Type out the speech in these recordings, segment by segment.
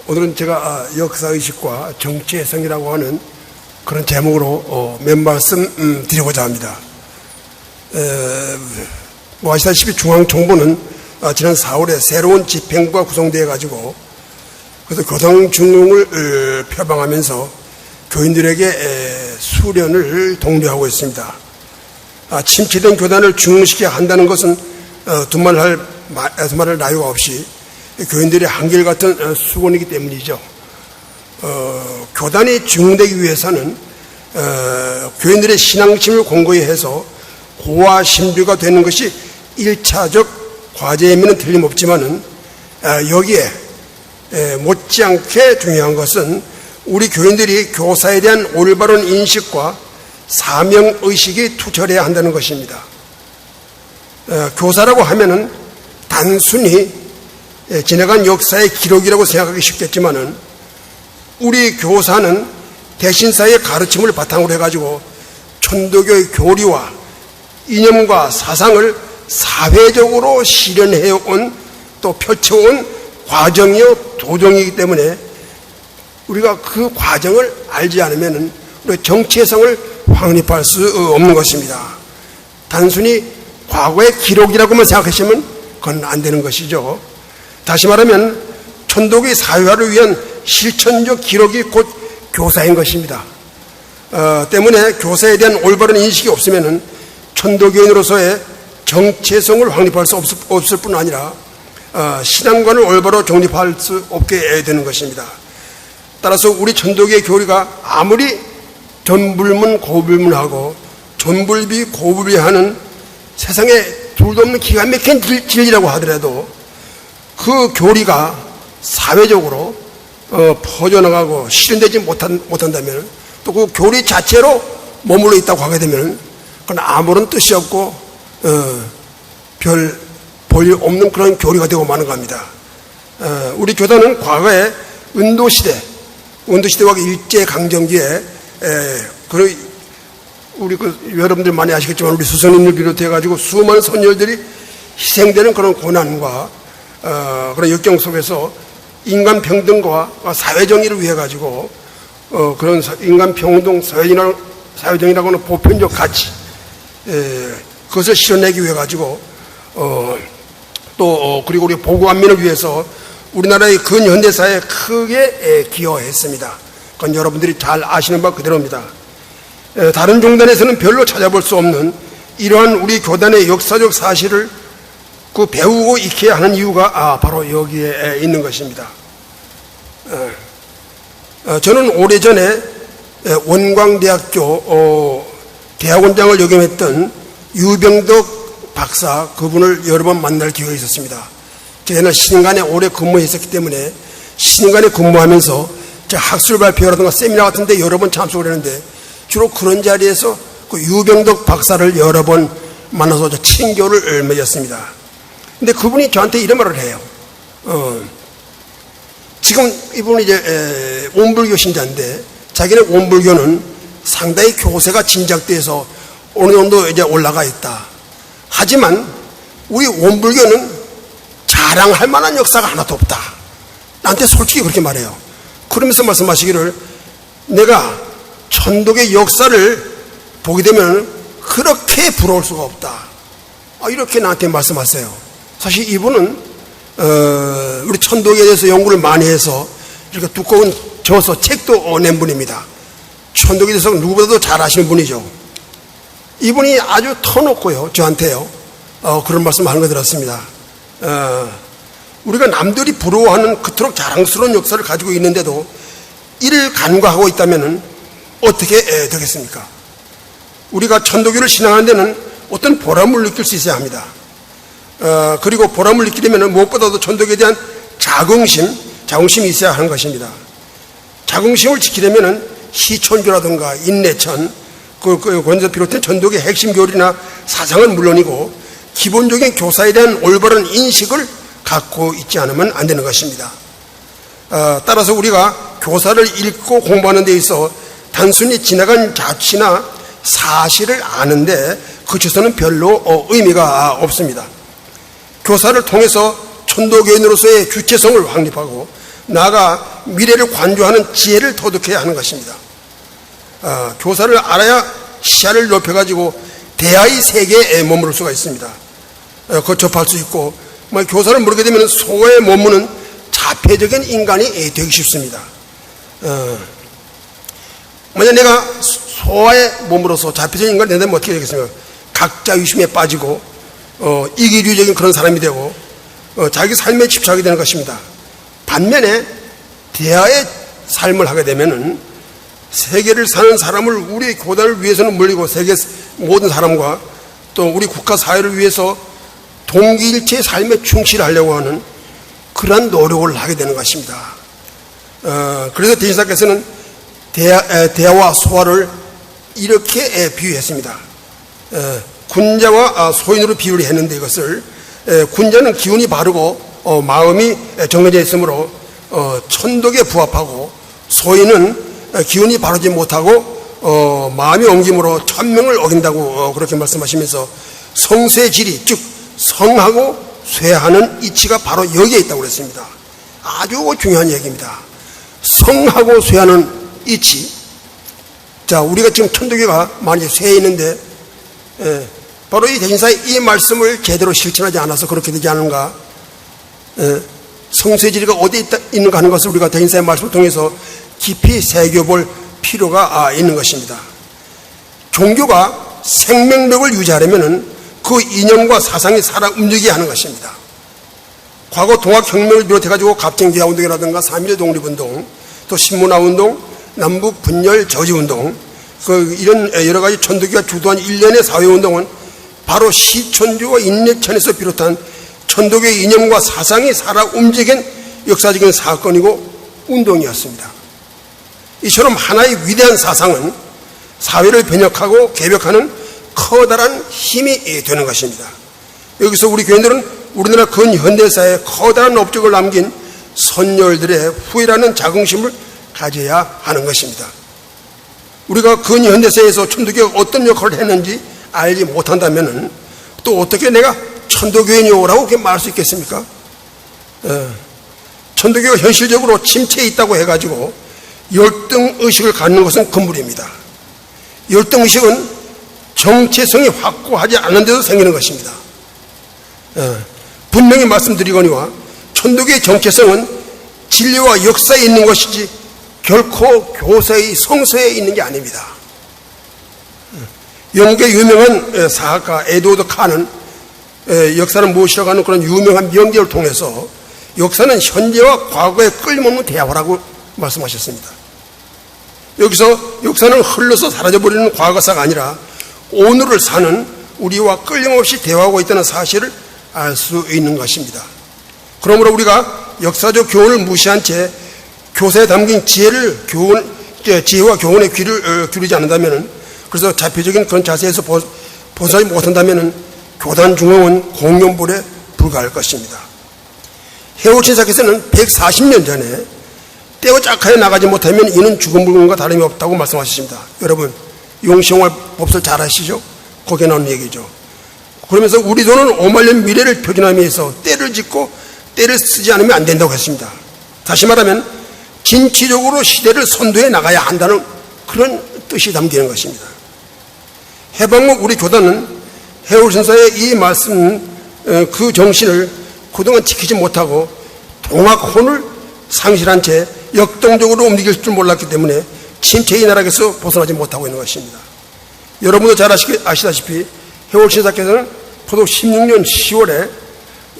오늘은 제가 역사의식과 정치해성이라고 하는 그런 제목으로 몇 말씀 드리고자 합니다. 아시다시피 중앙정부는 지난 4월에 새로운 집행부가 구성되어 가지고 그래서 교당중흥을 표방하면서 교인들에게 수련을 독려하고 있습니다. 침체된 교단을 중흥시켜야 한다는 것은 두말할 나위가 없이 교인들의 한결같은 수건이기 때문이죠. 교단이 중흥되기 위해서는 교인들의 신앙심을 공고히 해서 고와 신비가 되는 것이 1차적 과제임에는 틀림없지만은 여기에 못지않게 중요한 것은 우리 교인들이 교사에 대한 올바른 인식과 사명의식이 투철해야 한다는 것입니다. 교사라고 하면은 단순히 지나간 역사의 기록이라고 생각하기 쉽겠지만은 우리 교사는 대신사의 가르침을 바탕으로 해가지고 천도교의 교리와 이념과 사상을 사회적으로 실현해온 또 펼쳐온 과정이요 도정이기 때문에 우리가 그 과정을 알지 않으면 우리 정치해성을 확립할 수 없는 것입니다. 단순히 과거의 기록이라고만 생각하시면 그건 안 되는 것이죠. 다시 말하면 천도교의 사회화를 위한 실천적 기록이 곧 교사인 것입니다. 때문에 교사에 대한 올바른 인식이 없으면 천도교인으로서의 정체성을 확립할 수 없을 뿐 아니라 신앙관을 올바로 정립할 수 없게 되는 것입니다. 따라서 우리 천도교의 교리가 아무리 전불문고불문하고 전불비고불비하는 세상에 둘도 없는 기가 막힌 진리라고 하더라도 그 교리가 사회적으로 퍼져나가고 실현되지 못한다면 또 그 교리 자체로 머물러 있다고 하게 되면 그건 아무런 뜻이 없고 별 볼일 없는 그런 교리가 되고 마는 겁니다. 우리 교단은 과거에 은도시대와 일제강점기에 우리 여러분들 많이 아시겠지만 우리 수선인을 비롯해 가지고 수많은 선열들이 희생되는 그런 고난과 그런 역경 속에서 인간 평등과 사회정의를 위해 가지고 그런 인간 평등 사회정의라고 하는 보편적 가치 그것을 실현내기 위해 가지고 또 그리고 우리 보고안민을 위해서 우리나라의 근현대사에 크게 기여했습니다. 그건 여러분들이 잘 아시는 바 그대로입니다. 다른 종단에서는 별로 찾아볼 수 없는 이러한 우리 교단의 역사적 사실을 배우고 익혀야 하는 이유가 바로 여기에 있는 것입니다. 저는 오래전에 원광대학교 대학원장을 역임했던 유병덕 박사 그분을 여러 번 만날 기회가 있었습니다. 제가 옛날 신인관에 오래 근무했었기 때문에 신인관에 근무하면서 제가 학술 발표라든가 세미나 같은 데 여러 번 참석을 했는데 주로 그런 자리에서 그 유병덕 박사를 여러 번 만나서 친교를 맺었습니다. 근데 그분이 저한테 이런 말을 해요. 지금 이분은 이제 원불교 신자인데 자기는 원불교는 상당히 교세가 진작돼서 어느 정도 이제 올라가 있다. 하지만 우리 원불교는 자랑할 만한 역사가 하나도 없다. 나한테 솔직히 그렇게 말해요. 그러면서 말씀하시기를 내가 천도교의 역사를 보게 되면 그렇게 부러울 수가 없다. 이렇게 나한테 말씀하세요. 사실 이분은 우리 천도교에 대해서 연구를 많이 해서 이렇게 두꺼운 저서 책도 낸 분입니다. 천도교에 대해서 누구보다도 잘 아시는 분이죠. 이분이 아주 터놓고요 저한테요 그런 말씀하는 거 들었습니다. 우리가 남들이 부러워하는 그토록 자랑스러운 역사를 가지고 있는데도 이를 간과하고 있다면 어떻게 되겠습니까? 우리가 천도교를 신앙하는 데는 어떤 보람을 느낄 수 있어야 합니다. 그리고 보람을 느끼려면 무엇보다도 천도교에 대한 자긍심이 있어야 하는 것입니다. 자긍심을 지키려면 시천교라든가 인내천 그것에서 비롯된 천도교의 핵심 교리나 사상은 물론이고 기본적인 교사에 대한 올바른 인식을 갖고 있지 않으면 안 되는 것입니다. 따라서 우리가 교사를 읽고 공부하는 데 있어 단순히 지나간 자취나 사실을 아는데 그쳐서는 별로 의미가 없습니다. 교사를 통해서 천도교인으로서의 주체성을 확립하고 나아가 미래를 관조하는 지혜를 터득해야 하는 것입니다. 교사를 알아야 시야를 넓혀가지고 대하의 세계에 머무를 수가 있습니다. 접할 수 있고, 교사를 모르게 되면 소에 머무는 자폐적인 인간이 되기 쉽습니다. 만약 내가 소와에 머물어서 자폐적인 인간이 된다면 어떻게 되겠습니까? 각자 의심에 빠지고 이기주의적인 그런 사람이 되고 자기 삶에 집착하게 되는 것입니다. 반면에 대하의 삶을 하게 되면은 세계를 사는 사람을 우리 교단을 위해서는 물리고 세계 모든 사람과 또 우리 국가 사회를 위해서 동기일체의 삶에 충실하려고 하는 그러한 노력을 하게 되는 것입니다. 그래서 대신사께서는 대하와 소화를 이렇게 비유했습니다. 군자와 소인으로 비유를 했는데 이것을 군자는 기운이 바르고 마음이 정해져 있으므로 천덕에 부합하고 소인은 기운이 바르지 못하고 마음이 엉김으로 천명을 어긴다고 그렇게 말씀하시면서 성쇠지리 즉 성하고 쇠하는 이치가 바로 여기에 있다고 그랬습니다. 아주 중요한 얘기입니다. 성하고 쇠하는 이치. 자, 우리가 지금 천도교가 많이 쇠해 있는데 바로 이 대신사의 이 말씀을 제대로 실천하지 않아서 그렇게 되지 않은가. 성쇠지리가 어디 있는가 하는 것을 우리가 대신사의 말씀을 통해서 깊이 새겨볼 필요가 있는 것입니다. 종교가 생명력을 유지하려면 그 이념과 사상이 살아 움직이게 하는 것입니다. 과거 동학혁명을 비롯해가지고 갑쟁지하운동이라든가 3.1 독립운동, 또 신문화운동, 남북 분열 저지운동, 이런 여러 가지 천도교가 주도한 일련의 사회운동은 바로 시천주와 인내천에서 비롯한 천도교의 이념과 사상이 살아 움직인 역사적인 사건이고 운동이었습니다. 이처럼 하나의 위대한 사상은 사회를 변혁하고 개벽하는 커다란 힘이 되는 것입니다. 여기서 우리 교인들은 우리나라 근현대사에 커다란 업적을 남긴 선열들의 후예라는 자긍심을 가져야 하는 것입니다. 우리가 근현대사에서 천도교가 어떤 역할을 했는지 알지 못한다면 또 어떻게 내가 천도교인이오라고 그렇게 말할 수 있겠습니까? 천도교가 현실적으로 침체에 있다고 해가지고 열등의식을 갖는 것은 금물입니다. 열등의식은 정체성이 확고하지 않은 데서 생기는 것입니다. 분명히 말씀드리거니와 천도교의 정체성은 진리와 역사에 있는 것이지 결코 교사의 성서에 있는 게 아닙니다. 영국의 유명한 사학가 에드워드 칸은 역사는 무엇이라고 하는 그런 유명한 명제를 통해서 역사는 현재와 과거의 끊임없는 대화라고 말씀하셨습니다. 여기서 역사는 흘러서 사라져버리는 과거사가 아니라 오늘을 사는 우리와 끊임없이 대화하고 있다는 사실을 알 수 있는 것입니다. 그러므로 우리가 역사적 교훈을 무시한 채 교사에 담긴 지혜와 교훈의 귀를 기울이지 않는다면, 그래서 자폐적인 그런 자세에서 벗어나지 못한다면 교단 중흥은 공연불에 불과할 것입니다. 해올 신사께서는 140년 전에 떼어 짝하에 나가지 못하면 이는 죽은 물건과 다름이 없다고 말씀하셨습니다. 여러분 용시홍월 법설 잘 아시죠? 거기에 나오는 얘기죠. 그러면서 우리 도는 5만 년 미래를 표준하기 위해서 때를 짓고 때를 쓰지 않으면 안 된다고 했습니다. 다시 말하면 진취적으로 시대를 선도해 나가야 한다는 그런 뜻이 담기는 것입니다. 해방국 우리 교단은 해울신사의 이 말씀 그 정신을 그동안 지키지 못하고 동학혼을 상실한 채 역동적으로 움직일 줄 몰랐기 때문에 침체의 나락에서 벗어나지 못하고 있는 것입니다. 여러분도 잘 아시다시피 해월신사께서는 포독 16년 10월에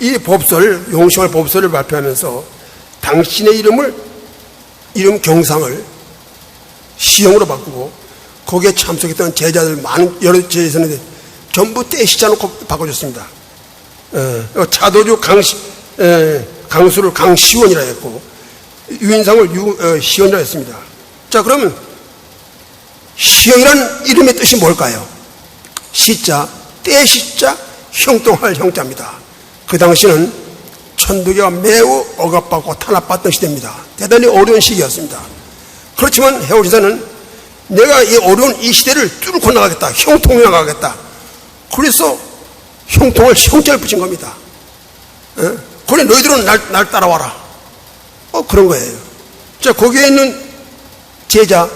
이 법설, 용시월 법설을 발표하면서 당신의 이름 경상을 시형으로 바꾸고 거기에 참석했던 제자들 많은 여러 제자들인데 전부 떼시자놓고 바꿔줬습니다. 차도주 강수를 강시원이라 했고 유인상을 시원이라 했습니다. 자, 그러면 시형이라는 이름의 뜻이 뭘까요? 시자, 떼시자, 형통할 형자입니다. 그 당시는 천도교가 매우 억압받고 탄압받던 시대입니다. 대단히 어려운 시기였습니다. 그렇지만 해월신사는 내가 이 어려운 이 시대를 뚫고 나가겠다, 형통해 나가겠다. 그래서 형통을 형자를 붙인 겁니다. 그래 너희들은 날 따라와라. 그런 거예요. 자, 거기에 있는 제자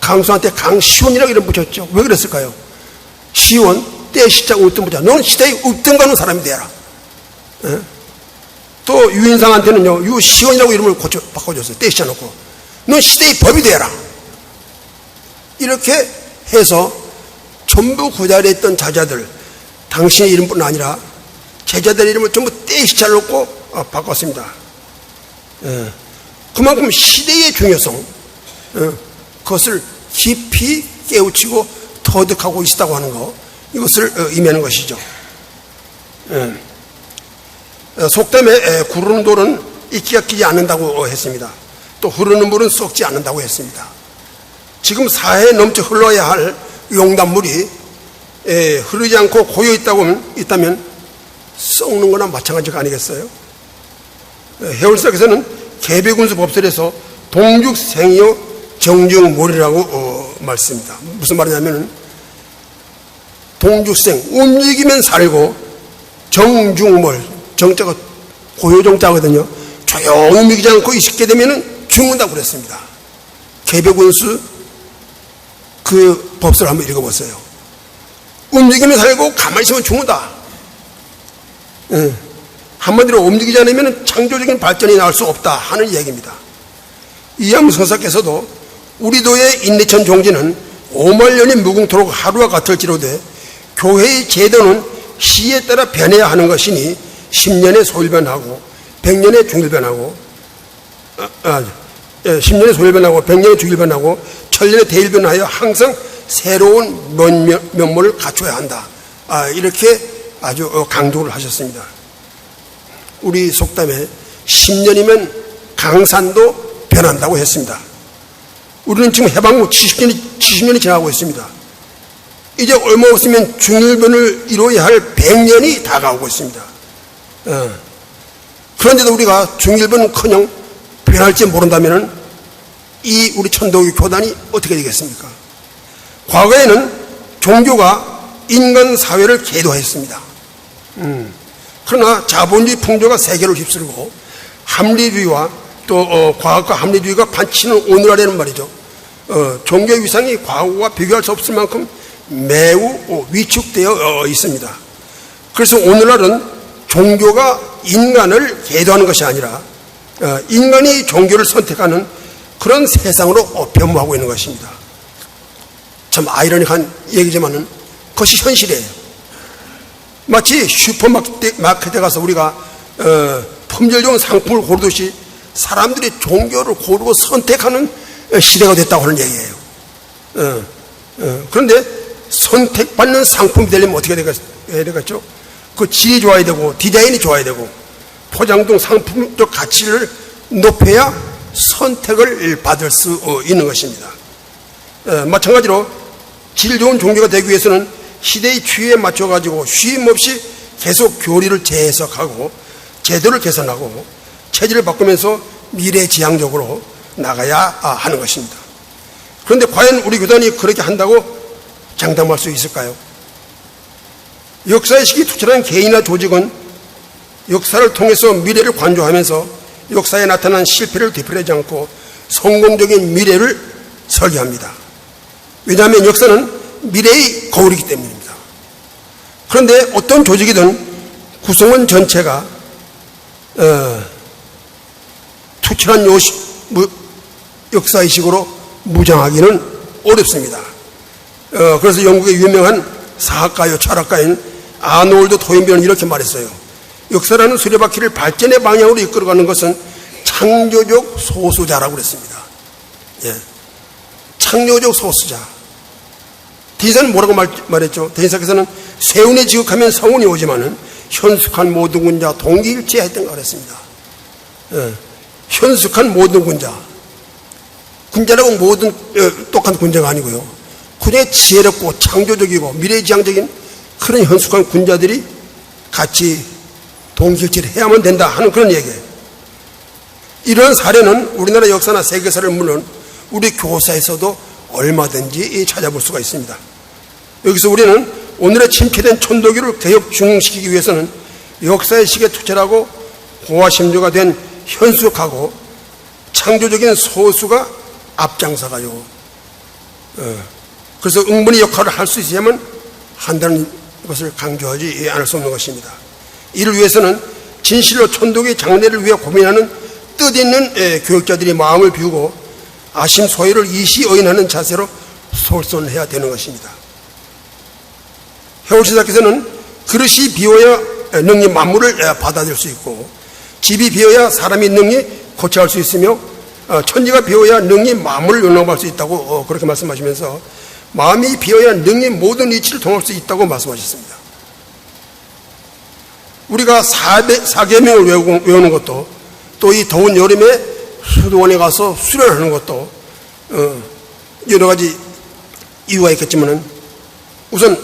강수한테 강시원이라고 이름 붙였죠. 왜 그랬을까요? 시원, 때 시작 웃든 보자. 너는 시대에 웃든 가는 사람이 되라. 예? 또 유인상한테는요, 유시원이라고 이름을 바꿔줬어요. 때 시작 놓고. 넌 시대의 법이 되라. 이렇게 해서 전부 그 자리에 있던 자자들, 당신의 이름뿐 아니라 제자들의 이름을 전부 때 시작 놓고 바꿨습니다. 예. 그만큼 시대의 중요성, 그것을 깊이 깨우치고 터득하고 있다고 하는 것, 이것을 의미하는 것이죠. 속담에 구르는 돌은 이끼가 끼지 않는다고 했습니다. 또 흐르는 물은 썩지 않는다고 했습니다. 지금 사회에 넘쳐 흘러야 할 용담물이 흐르지 않고 고여 있다면 썩는 거나 마찬가지가 아니겠어요? 해월사께서는 계배군수 법설에서 동죽생이요 정중몰이라고 말씀입니다. 무슨 말이냐면 동죽생, 움직이면 살고, 정중몰, 정자가 고요정자거든요. 조용히 움직이지 않고 있게 되면 죽는다고 그랬습니다. 계배군수 그 법설을 한번 읽어보세요. 움직이면 살고 가만히 있으면 죽는다. 한마디로 움직이지 않으면 창조적인 발전이 나올 수 없다 하는 얘기입니다. 이암 선사께서도 우리 도의 인내천 종지는 5만 년이 무궁토록 하루와 같을지로되 교회의 제도는 시에 따라 변해야 하는 것이니 10년에 소일변하고 100년에 중일변하고 10년에 소일변하고 100년에 중일변하고 1000년에 대일변하여 항상 새로운 면모를 갖춰야 한다. 이렇게 아주 강조를 하셨습니다. 우리 속담에 10년이면 강산도 변한다고 했습니다. 우리는 지금 해방 후 70년이 지나고 있습니다. 이제 얼마 없으면 중일변을 이루어야 할 100년이 다가오고 있습니다. 그런데도 우리가 중일변은커녕 변할지 모른다면 이 우리 천도교 교단이 어떻게 되겠습니까? 과거에는 종교가 인간 사회를 계도했습니다. 그러나 자본주의 풍조가 세계를 휩쓸고 합리주의와 또 과학과 합리주의가 반치는 오늘날에는 말이죠. 종교의 위상이 과거와 비교할 수 없을 만큼 매우 위축되어 있습니다. 그래서 오늘날은 종교가 인간을 계도하는 것이 아니라 인간이 종교를 선택하는 그런 세상으로 변모하고 있는 것입니다. 참 아이러니한 얘기지만은 그것이 현실이에요. 마치 슈퍼마켓에 가서 우리가 품질 좋은 상품을 고르듯이 사람들이 종교를 고르고 선택하는 시대가 됐다고 하는 얘기예요. 그런데 선택받는 상품이 되려면 어떻게 해야 되겠죠? 그 질이 좋아야 되고 디자인이 좋아야 되고 포장 등 상품적 가치를 높여야 선택을 받을 수 있는 것입니다. 마찬가지로 질 좋은 종교가 되기 위해서는 시대의 추이에 맞춰가지고 쉼 없이 계속 교리를 재해석하고 제도를 개선하고 체질을 바꾸면서 미래지향적으로 나가야 하는 것입니다. 그런데 과연 우리 교단이 그렇게 한다고 장담할 수 있을까요? 역사의 시기 투철한 개인이나 조직은 역사를 통해서 미래를 관조하면서 역사에 나타난 실패를 되풀이하지 않고 성공적인 미래를 설계합니다. 왜냐하면 역사는 미래의 거울이기 때문입니다. 그런데 어떤 조직이든 구성원 전체가 투철한 역사의식으로 무장하기는 어렵습니다. 그래서 영국의 유명한 사학가요 철학가인 아놀드 토인비는 이렇게 말했어요. 역사라는 수레바퀴를 발전의 방향으로 이끌어가는 것은 창조적 소수자라고 그랬습니다. 창조적 소수자. 대인사는 뭐라고 말했죠? 대인사께서는 세운에 지극하면 성운이 오지만은 현숙한 모든 군자 동기일체 했던 거 그랬습니다. 현숙한 모든 군자. 군자라고 모든 똑같은 군자가 아니고요. 군에 지혜롭고 창조적이고 미래지향적인 그런 현숙한 군자들이 같이 동기일체를 해야만 된다 하는 그런 얘기예요. 이런 사례는 우리나라 역사나 세계사를 물론 우리 교사에서도 얼마든지 찾아볼 수가 있습니다. 여기서 우리는 오늘의 침체된 천도교를 개혁 중흥시키기 위해서는 역사의 시기에 투철하고 호화심조가 된 현숙하고 창조적인 소수가 앞장서가요. 그래서 응분의 역할을 할 수 있어야만 한다는 것을 강조하지 않을 수 없는 것입니다. 이를 위해서는 진실로 천독의 장래를 위해 고민하는 뜻있는 교육자들이 마음을 비우고 아심소회를 이시어인하는 자세로 솔선해야 되는 것입니다. 해월신사께서는 그릇이 비워야 능히 만물을 받아들일 수 있고, 집이 비어야 사람이 능히 고쳐할 수 있으며, 천지가 비어야 능히 만물을 용납할 수 있다고 그렇게 말씀하시면서, 마음이 비어야 능히 모든 이치를 통할 수 있다고 말씀하셨습니다. 우리가 사계명을 외우는 것도, 또 이 더운 여름에 수도원에 가서 수련하는 것도 여러 가지 이유가 있겠지만 우선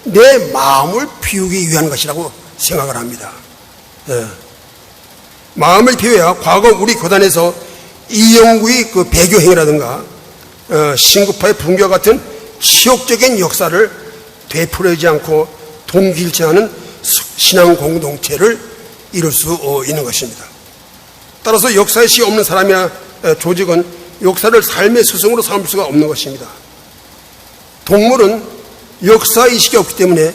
내 마음을 비우기 위한 것이라고 생각을 합니다. 마음을 비워야 과거 우리 교단에서 이영구의 그 배교행위라든가 신구파의 분교와 같은 치욕적인 역사를 되풀이하지 않고 동기일치하는 신앙 공동체를 이룰 수 있는 것입니다. 따라서 역사의식이 없는 사람이나 조직은 역사를 삶의 스승으로 삼을 수가 없는 것입니다. 동물은 역사의식이 없기 때문에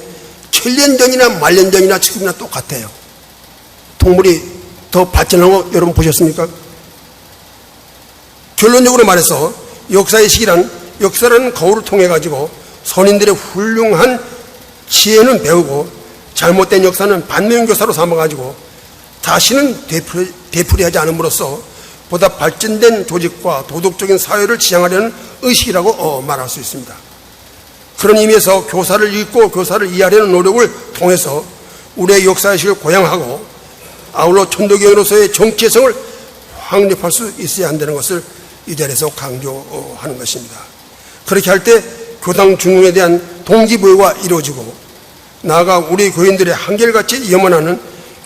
천년 전이나 만년 전이나 지금이나 똑같아요. 동물이 더 발전한 거 여러분 보셨습니까? 결론적으로 말해서 역사의식이란 역사라는 거울을 통해 가지고 선인들의 훌륭한 지혜는 배우고 잘못된 역사는 반면교사로 삼아가지고 다시는 되풀이하지 않음으로써 보다 발전된 조직과 도덕적인 사회를 지향하려는 의식이라고 말할 수 있습니다. 그런 의미에서 교사를 읽고 교사를 이해하려는 노력을 통해서 우리의 역사의식을 고양하고 아울러 천도교회로서의 정체성을 확립할 수 있어야 한다는 것을 이 자리에서 강조하는 것입니다. 그렇게 할 때 교당 중흥에 대한 동기부여가 이루어지고 나아가 우리 교인들의 한결같이 염원하는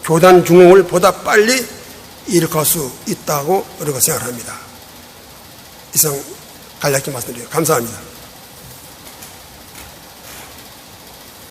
교단 중흥을 보다 빨리 일으킬 수 있다고 우리가 생각합니다. 이상 간략히 말씀드려요. 감사합니다.